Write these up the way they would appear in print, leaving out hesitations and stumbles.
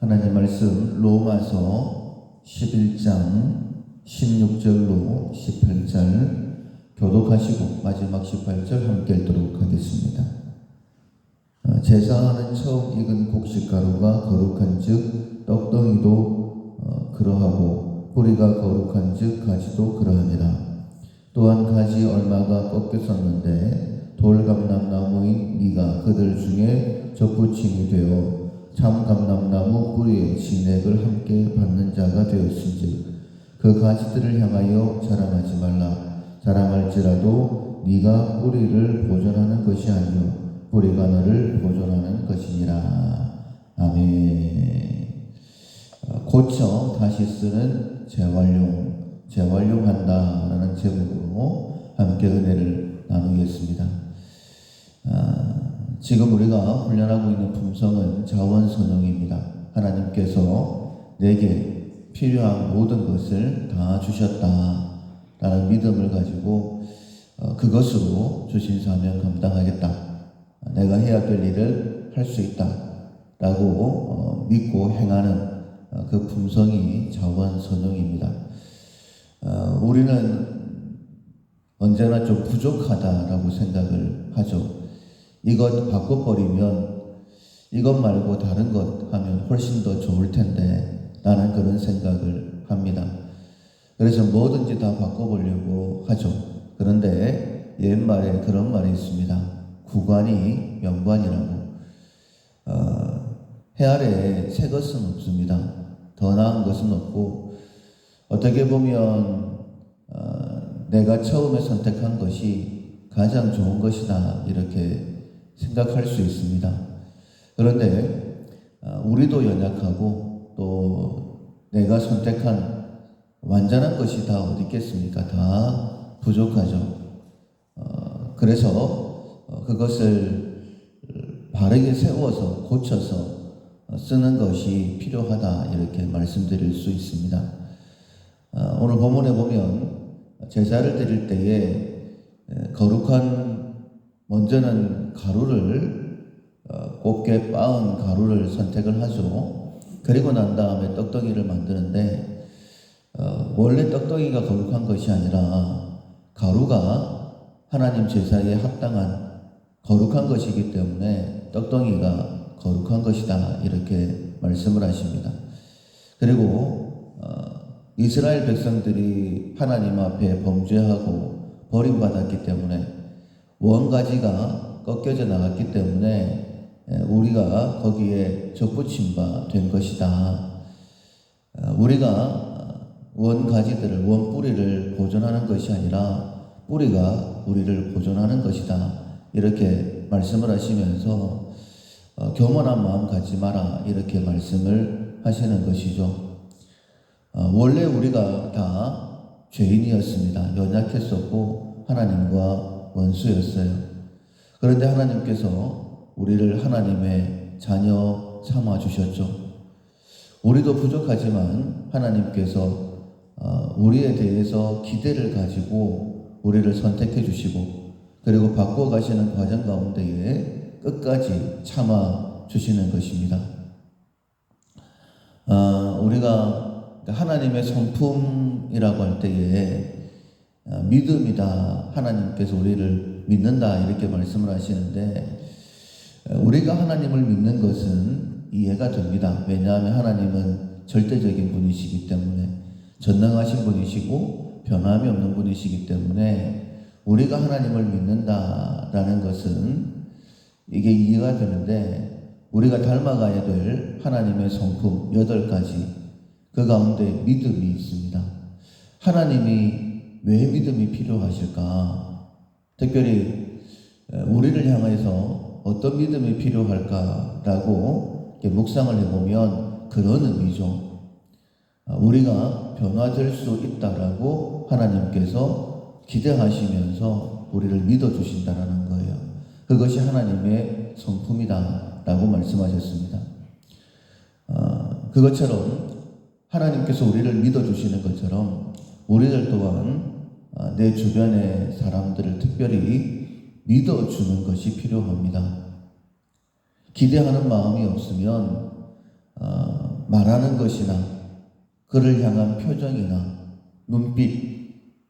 하나님 말씀 로마서 11장 16절로 18절 교독하시고 마지막 18절 함께 읽도록 하겠습니다. 제사하는 처음 익은 곡식가루가 거룩한 즉 떡덩이도 그러하고 뿌리가 거룩한 즉 가지도 그러하니라. 또한 가지 얼마가 꺾였었는데 돌감람나무인 네가 그들 중에 접붙임이 되어 참감람나무 뿌리의 진액을 함께 받는 자가 되었은즉 그 가지들을 향하여 자랑하지 말라. 자랑할지라도 네가 뿌리를 보존하는 것이 아니요 뿌리가 너를 보존하는 것이니라. 아멘. 고쳐 다시 쓰는 재활용한다라는 제목으로 함께 은혜를 나누겠습니다. 지금 우리가 훈련하고 있는 품성은 자원선용입니다. 하나님께서 내게 필요한 모든 것을 다 주셨다라는 믿음을 가지고 그것으로 주신 사명 감당하겠다. 내가 해야 될 일을 할 수 있다라고 믿고 행하는 그 품성이 자원선용입니다. 우리는 언제나 좀 부족하다라고 생각을 하죠. 이것 바꿔버리면 이것 말고 다른 것 하면 훨씬 더 좋을 텐데 라는 그런 생각을 합니다. 그래서 뭐든지 다 바꿔보려고 하죠. 그런데 옛말에 그런 말이 있습니다. 구관이 명관이라고. 해 아래에 새 것은 없습니다. 더 나은 것은 없고 어떻게 보면 내가 처음에 선택한 것이 가장 좋은 것이다 이렇게 생각할 수 있습니다. 그런데 우리도 연약하고 또 내가 선택한 완전한 것이 다 어디 있겠습니까? 다 부족하죠. 그래서 그것을 바르게 세워서 고쳐서 쓰는 것이 필요하다 이렇게 말씀드릴 수 있습니다. 오늘 본문에 보면 제사를 드릴 때에 거룩한 먼저는 가루를 곱게 빻은 가루를 선택을 하죠. 그리고 난 다음에 떡덩이를 만드는데 원래 떡덩이가 거룩한 것이 아니라 가루가 하나님 제사에 합당한 거룩한 것이기 때문에 떡덩이가 거룩한 것이다 이렇게 말씀을 하십니다. 그리고 이스라엘 백성들이 하나님 앞에 범죄하고 버림받았기 때문에 원가지가 꺾여져 나갔기 때문에 우리가 거기에 접붙임 바 된 것이다. 우리가 원가지들을 원뿌리를 보존하는 것이 아니라 뿌리가 우리를 보존하는 것이다. 이렇게 말씀을 하시면서 교만한 마음 갖지 마라 이렇게 말씀을 하시는 것이죠. 원래 우리가 다 죄인이었습니다. 연약했었고 하나님과 원수였어요. 그런데 하나님께서 우리를 하나님의 자녀 삼아 주셨죠. 우리도 부족하지만 하나님께서 우리에 대해서 기대를 가지고 우리를 선택해 주시고 그리고 바꿔가시는 과정 가운데에 끝까지 참아 주시는 것입니다. 우리가 하나님의 성품이라고 할 때에 믿음이다. 하나님께서 우리를 믿는다. 이렇게 말씀을 하시는데 우리가 하나님을 믿는 것은 이해가 됩니다. 왜냐하면 하나님은 절대적인 분이시기 때문에 전능하신 분이시고 변함이 없는 분이시기 때문에 우리가 하나님을 믿는다라는 것은 이게 이해가 되는데 우리가 닮아가야 될 하나님의 성품 8가지 그 가운데 믿음이 있습니다. 하나님이 왜 믿음이 필요하실까? 특별히 우리를 향해서 어떤 믿음이 필요할까라고 묵상을 해보면 그런 의미죠. 우리가 변화될 수 있다라고 하나님께서 기대하시면서 우리를 믿어주신다라는 거예요. 그것이 하나님의 성품이다라고 말씀하셨습니다. 그것처럼 하나님께서 우리를 믿어주시는 것처럼 우리들 또한 내 주변의 사람들을 특별히 믿어주는 것이 필요합니다. 기대하는 마음이 없으면 말하는 것이나 그를 향한 표정이나 눈빛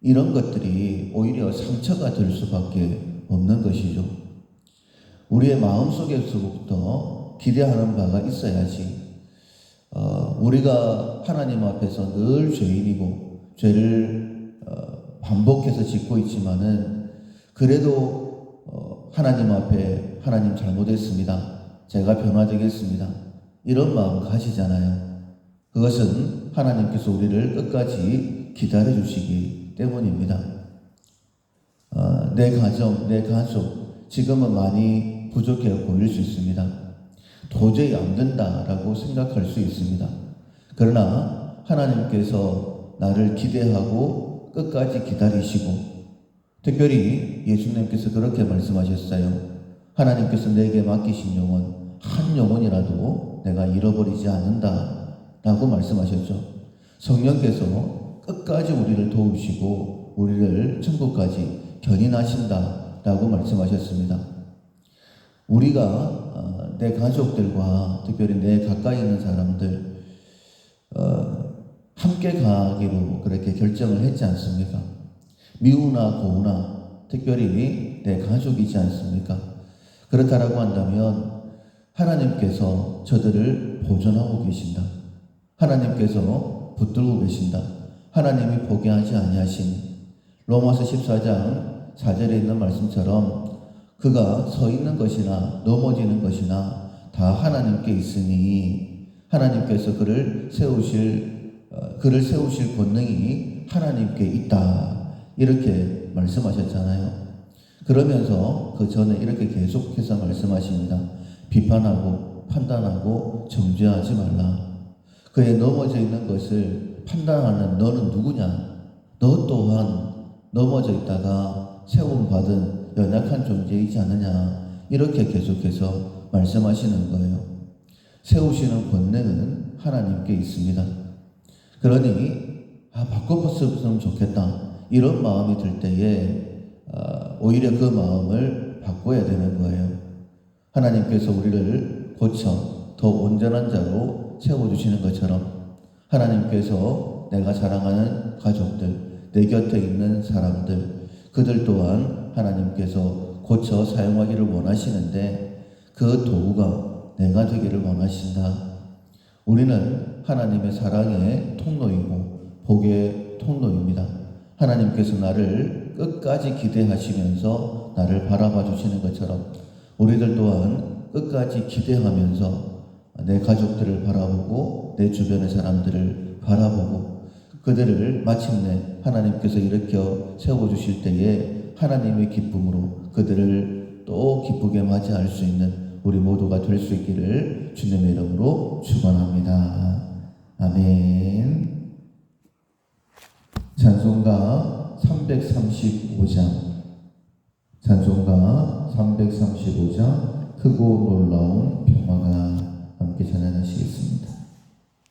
이런 것들이 오히려 상처가 될 수밖에 없는 것이죠. 우리의 마음속에서부터 기대하는 바가 있어야지 우리가 하나님 앞에서 늘 죄인이고 죄를 반복해서 짓고 있지만은 그래도 하나님 앞에 하나님 잘못했습니다. 제가 변화되겠습니다. 이런 마음 가지잖아요. 그것은 하나님께서 우리를 끝까지 기다려 주시기 때문입니다. 내 가정, 내 가족 지금은 많이 부족해 보일 수 있습니다. 도저히 안 된다라고 생각할 수 있습니다. 그러나 하나님께서 나를 기대하고 끝까지 기다리시고 특별히 예수님께서 그렇게 말씀하셨어요. 하나님께서 내게 맡기신 영혼 한 영혼이라도 내가 잃어버리지 않는다 라고 말씀하셨죠. 성령께서 끝까지 우리를 도우시고 우리를 천국까지 견인하신다 라고 말씀하셨습니다. 우리가 내 가족들과 특별히 내 가까이 있는 사람들 함께 가기로 그렇게 결정을 했지 않습니까? 미우나 고우나 특별히 내 가족이지 않습니까? 그렇다라고 한다면 하나님께서 저들을 보존하고 계신다. 하나님께서 붙들고 계신다. 하나님이 포기하지 아니하신 로마서 14장 4절에 있는 말씀처럼 그가 서 있는 것이나 넘어지는 것이나 다 하나님께 있으니 하나님께서 그를 세우실 권능이 하나님께 있다. 이렇게 말씀하셨잖아요. 그러면서 그 전에 이렇게 계속해서 말씀하십니다. 비판하고 판단하고 정죄하지 말라. 그의 넘어져 있는 것을 판단하는 너는 누구냐? 너 또한 넘어져 있다가 세움받은 연약한 존재이지 않느냐? 이렇게 계속해서 말씀하시는 거예요. 세우시는 권능은 하나님께 있습니다. 그러니 바꿔봤으면 좋겠다. 이런 마음이 들 때에 오히려 그 마음을 바꿔야 되는 거예요. 하나님께서 우리를 고쳐 더 온전한 자로 세워주시는 것처럼 하나님께서 내가 사랑하는 가족들, 내 곁에 있는 사람들, 그들 또한 하나님께서 고쳐 사용하기를 원하시는데 그 도구가 내가 되기를 원하신다. 우리는 하나님의 사랑의 통로이고 복의 통로입니다. 하나님께서 나를 끝까지 기대하시면서 나를 바라봐 주시는 것처럼 우리들 또한 끝까지 기대하면서 내 가족들을 바라보고 내 주변의 사람들을 바라보고 그들을 마침내 하나님께서 일으켜 세워주실 때에 하나님의 기쁨으로 그들을 또 기쁘게 맞이할 수 있는 우리 모두가 될 수 있기를 주님의 이름으로 축원합니다. 아멘. 찬송가 335장 찬송가 335장 크고 놀라운 평화가 함께 찬양하시겠습니다.